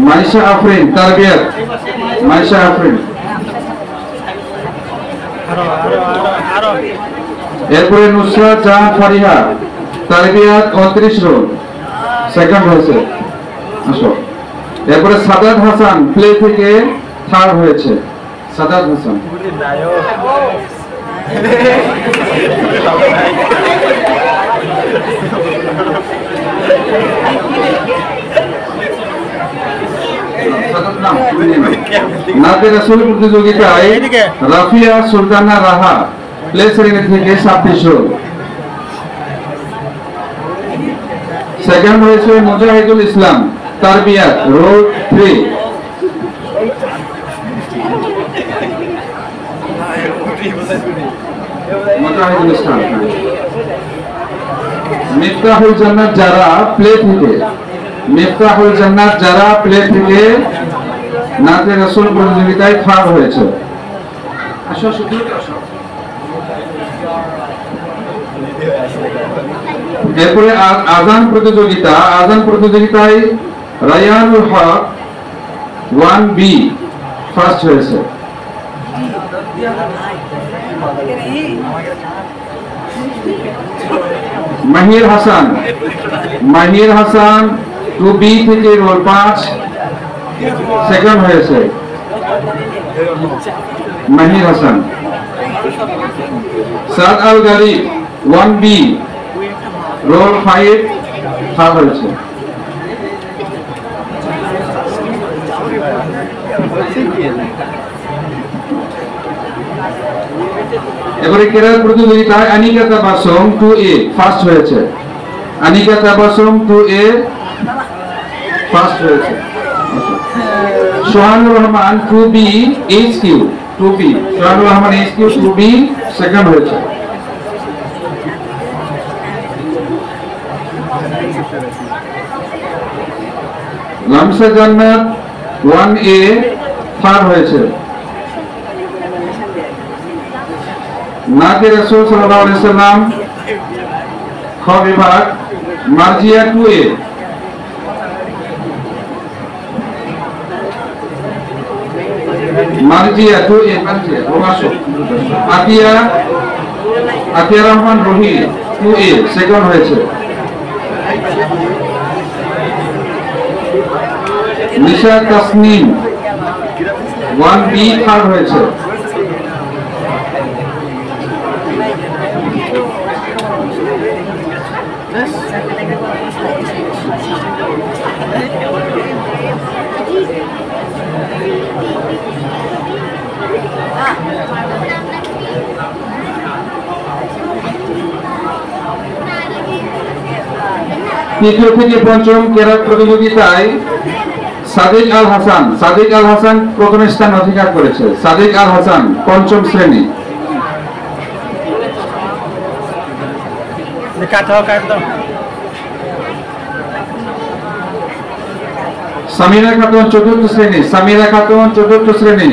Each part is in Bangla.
মাইশা আফরিন তারবিয়াত, মাইশা আফরিন। এরপরে নুসরাত জাহান ফারিহা তারবিয়াত 29 রান, সেকেন্ড হয়েছে। আসো। এরপরে সাদাত হাসান প্লে থেকে থার্ড হয়েছে। সাদাত হাসান। নাতে রাসূল প্রতিযোগিতায় রাফিয়া সুলতানা রাহা প্লে শ্রেণী থেকে 26 রান, সেকেন্ড হয়েছে মুজাহিদুল ইসলাম তারবিয়াত রোড 3। মুজাহিদুল ইসলাম। মিফতাহুল জান্নাত যারা প্লে থেকে, মিফতাহুল জান্নাত যারা প্লে থেকে নাতে রাসূল প্রতিযোগিতায় থার্ড হয়েছে। আসো শুধু আসো। এরপরে আজান প্রতিযোগিতা, আজান প্রতিযোগিতায় রায়ানুল হক 1B ফার্স্ট হয়েছে। মাহির হাসান, মাহির হাসান 2B থেকে রোল 5 সেকেন্ড হয়েছে। মাহির হাসান। সাদ আল গালিব 1B রোল 5 থার্ড হয়েছে। এবারে কেরাত প্রতিযোগিতায় আনিকা তাবাসসুম 2A ফার্স্ট হয়েছে। আনিকা তাবাসসুম 2A ফার্স্ট হয়েছে। Sohanur Rahman 2B HQ 2B, Sohanur Rahman HQ 2B second হয়েছে। লামসা জান্নাত 1A থার্ড হয়েছে। নাতে রাসূল সাল্লাল্লাহু আলাইহি সাল্লাম খ বিভাগ মার্জিয়া 2A, মার্জিয়া 2A, মার্জিয়া ওমাশো। আতিয়া, আতিয়া রহমান রুহি 2A সেকেন্ড হয়েছে। নিশা তাসনিম 1B থার্ড হয়েছে। তৃতীয় থেকে পঞ্চম কেরাত প্রতিযোগিতায় সাদিক আল হাসান, সাদিক আল হাসান প্রথম স্থান অধিকার করেছে। সাদিক আল হাসান পঞ্চম শ্রেণী। সামিরা খাতুন চতুর্থ শ্রেণী, সামিরা খাতুন চতুর্থ শ্রেণী।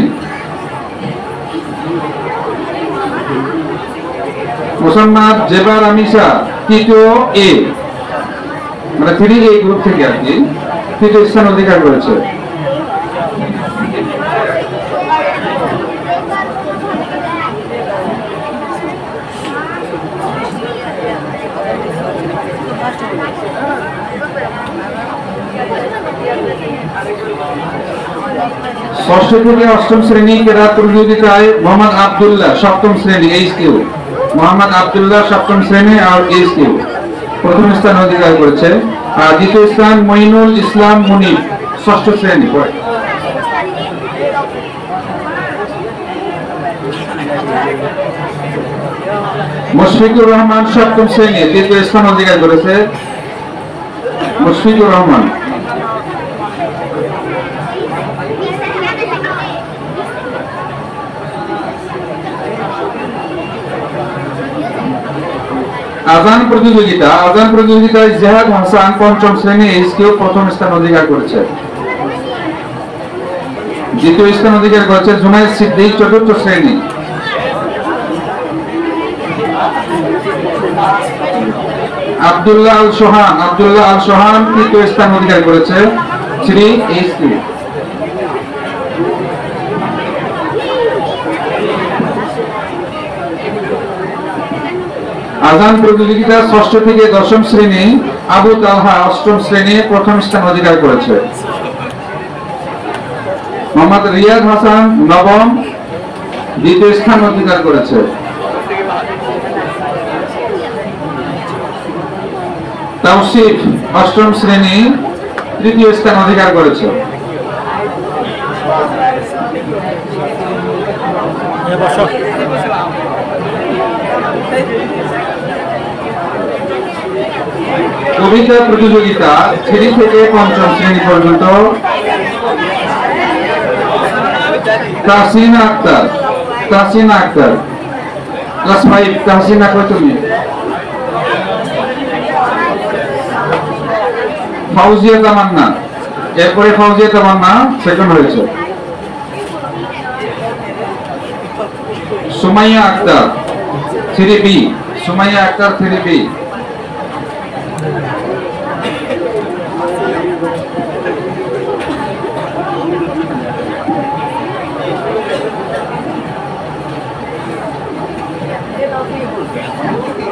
মোসাম্মদ জেবার আমিশা তৃতীয় A, মানে 3A গ্রুপ থেকে আর কি তৃতীয় স্থান অধিকার করেছে। ষষ্ঠ থেকে অষ্টম শ্রেণী কেরাত প্রতিযোগিতায় মোহাম্মদ আব্দুল্লাহ সপ্তম শ্রেণী HQ, মোহাম্মদ আব্দুল্লাহ সপ্তম শ্রেণী আর HQ প্রথম স্থান অধিকার করেছে। আর দ্বিতীয় স্থান মঈনুল ইসলাম মুনিফ ষষ্ঠ শ্রেণী। মুশফিকুর রহমান সপ্তম শ্রেণী দ্বিতীয় স্থান অধিকার করেছে। মুশফিকুর রহমান। আজান প্রতিযোগিতা, আজান প্রতিযোগিতায় জিহাদ হাসান পঞ্চম শ্রেণী HQ প্রথম স্থান অধিকার করেছে। দ্বিতীয় স্থান অধিকার করেছে জুনাইদ সিদ্দিক চতুর্থ শ্রেণী। আব্দুল্লাহ আল সোহান, আব্দুল্লাহ আল সোহান তৃতীয় স্থান অধিকার করেছে। 3 HQ। আজান প্রতিযোগিতা ষষ্ঠ থেকে দশম শ্রেণী আবু তালহা অষ্টম শ্রেণী প্রথম স্থান অধিকার করেছে। মোহাম্মদ রিয়াদ হাসান নবম দ্বিতীয় স্থান অধিকার করেছে। তাওসিফ অষ্টম শ্রেণী তৃতীয় স্থান অধিকার করেছে। কবিতা প্রতিযোগিতা 3 থেকে পঞ্চম শ্রেণী পর্যন্ত তাহসিনা আক্তার ক্লাস 5। তাহসিনা কই তুমি? ফাউজিয়া তামান্না, এরপরে ফাউজিয়া তামান্না সেকেন্ড হয়েছে। Sumaiya Akter 3B, Sumaiya Akter 3B।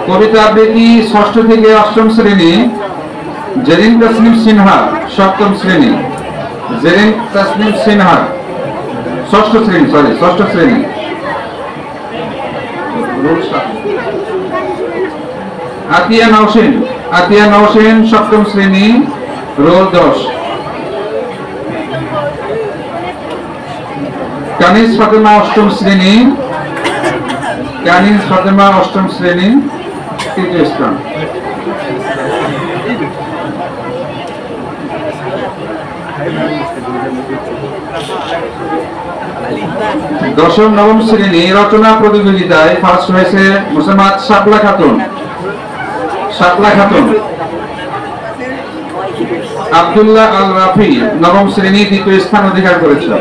কবিতা আবৃত্তি ষষ্ঠ থেকে অষ্টম শ্রেণী জেরিন তাসনিম সিনহা সপ্তম শ্রেণী, জেরিন তাসনিম সিনহা ষষ্ঠ শ্রেণী। আতিয়া নওশিন সপ্তম শ্রেণী, রোল 10। কানিজ ফাতেমা অষ্টম শ্রেণী, তৃতীয় স্থান। দশম নবম শ্রেণী রচনা প্রতিযোগিতায় ফার্স্ট হয়েছে মুসাম্মাদ শাপলা খাতুন। আব্দুল্লাহ আল রাফি নবম শ্রেণী দ্বিতীয় স্থান অধিকার করেছে।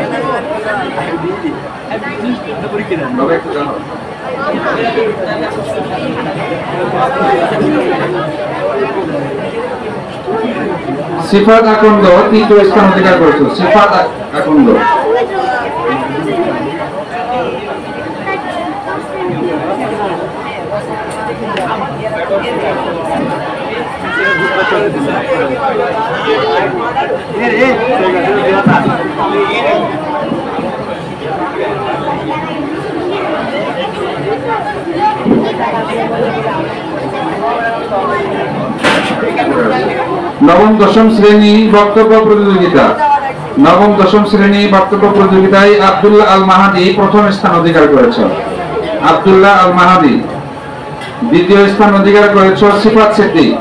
সিফাত আকন্দ তৃতীয় স্থান অধিকার করেছে। সিফাত আকন্দ। নবম দশম শ্রেণী বক্তব্য প্রতিযোগিতায় আব্দুল্লাহ আল মাহাদি প্রথম স্থান অধিকার করেছে। আব্দুল্লাহ আল মাহাদি। দ্বিতীয় স্থান অধিকার করেছে সিফাত সিদ্দিক।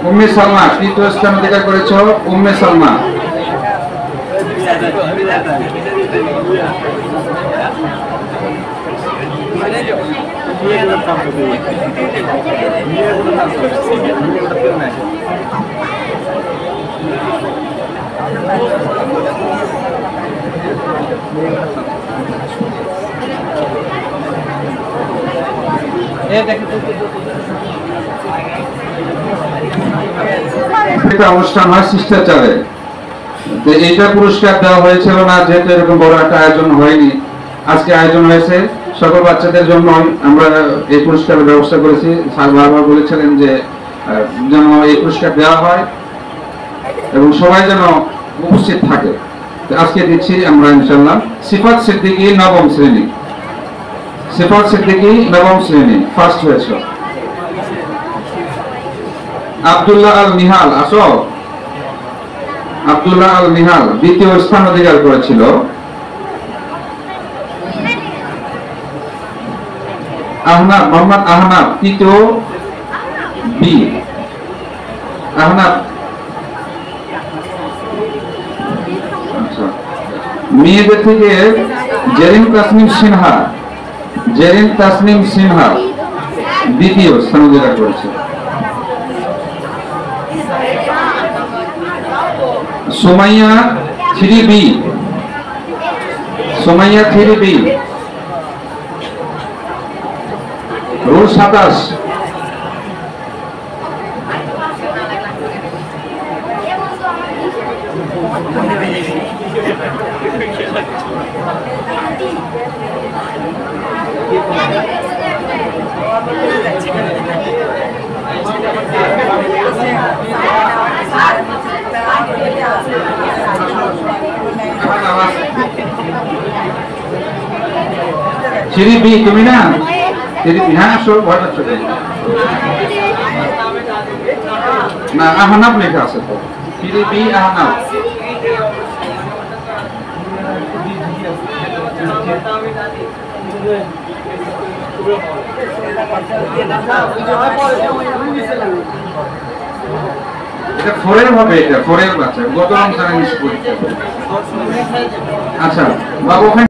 উম্মে সালমা তৃতীয় স্থান অধিকার করেছে। উম্মে সালমা। অনুষ্ঠান হয় শিষ্টাচারে, এইটা পুরস্কার দেওয়া হয়েছিল না, যেহেতু এরকম বড় একটা আয়োজন হয়নি। আজকে আয়োজন হয়েছে সকল বাচ্চাদের জন্য, আমরা এই পুরস্কারের ব্যবস্থা করেছি। স্যার বারবার বলেছিলেন যে যেন এই পুরস্কার দেওয়া হয় এবং সবাই যেন উপস্থিত থাকে। আজকে দিচ্ছি আমরা ইনশাআল্লাহ। সিফাত সিদ্দিকী নবম শ্রেণী ফার্স্ট হয়েছে। আব্দুল্লাহ আল নিহাল দ্বিতীয় স্থান অধিকার করেছিল। মোহাম্মদ আহনাব তৃতীয় বি। মেয়েদের থেকে জেরিন তাসনিম সিনহা দ্বিতীয় স্থান অধিকার করেছে। Sumaiya 3B Somaiya 3B role 27 3B তুমি না 3B হ্যাঁ সব ভয় পাচ্ছ না আহনাফ লেখা আছে তো 3B আহনাফ এটা ফোরের হবে এটা ফোরের বাচ্চা গত রমজানে মিস করতে আচ্ছা বাবু